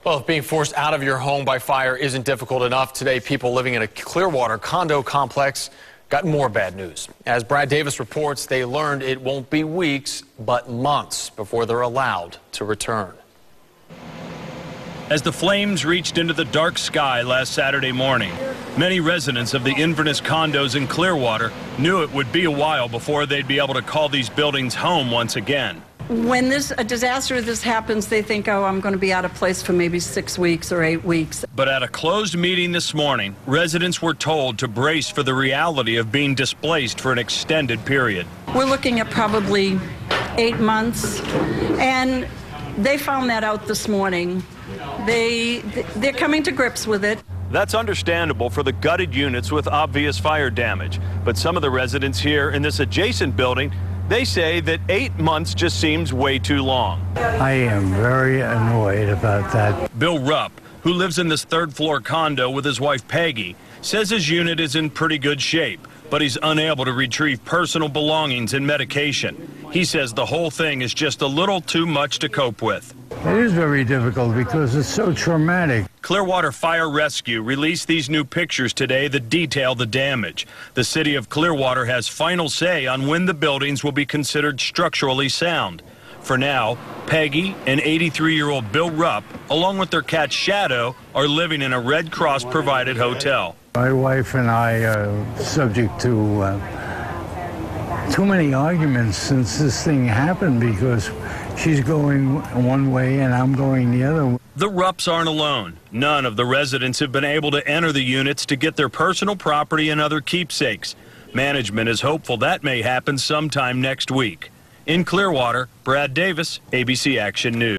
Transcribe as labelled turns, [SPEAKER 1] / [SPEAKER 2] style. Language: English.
[SPEAKER 1] Well, if being forced out of your home by fire isn't difficult enough, today people living in a Clearwater condo complex got more bad news. As Brad Davis reports, they learned it won't be weeks, but months before they're allowed to return.
[SPEAKER 2] As the flames reached into the dark sky last Saturday morning, many residents of the Inverness condos in Clearwater knew it would be a while before they'd be able to call these buildings home once again.
[SPEAKER 3] When a disaster of this happens, they think, oh, I'm going to be out of place for maybe 6 weeks or 8 weeks.
[SPEAKER 2] But at a closed meeting this morning, residents were told to brace for the reality of being displaced for an extended period.
[SPEAKER 3] We're looking at probably 8 months, and they found that out this morning. They're coming to grips with it.
[SPEAKER 2] That's understandable for the gutted units with obvious fire damage. But some of the residents here in this adjacent building, they say that 8 months just seems way too long.
[SPEAKER 4] I am very annoyed about that.
[SPEAKER 2] Bill Rupp, who lives in this third-floor condo with his wife Peggy, says his unit is in pretty good shape, but he's unable to retrieve personal belongings and medication. He says the whole thing is just a little too much to cope with.
[SPEAKER 4] It is very difficult because it's so traumatic.
[SPEAKER 2] Clearwater Fire Rescue released these new pictures today that detail the damage. The city of Clearwater has final say on when the buildings will be considered structurally sound. For now, Peggy and 83-year-old Bill Rupp, along with their cat Shadow, are living in a Red Cross-provided hotel.
[SPEAKER 4] My wife and I are subject to too many arguments since this thing happened because she's going one way and I'm going the other.
[SPEAKER 2] The Rupps aren't alone. None of the residents have been able to enter the units to get their personal property and other keepsakes. Management is hopeful that may happen sometime next week. In Clearwater, Brad Davis, ABC Action News.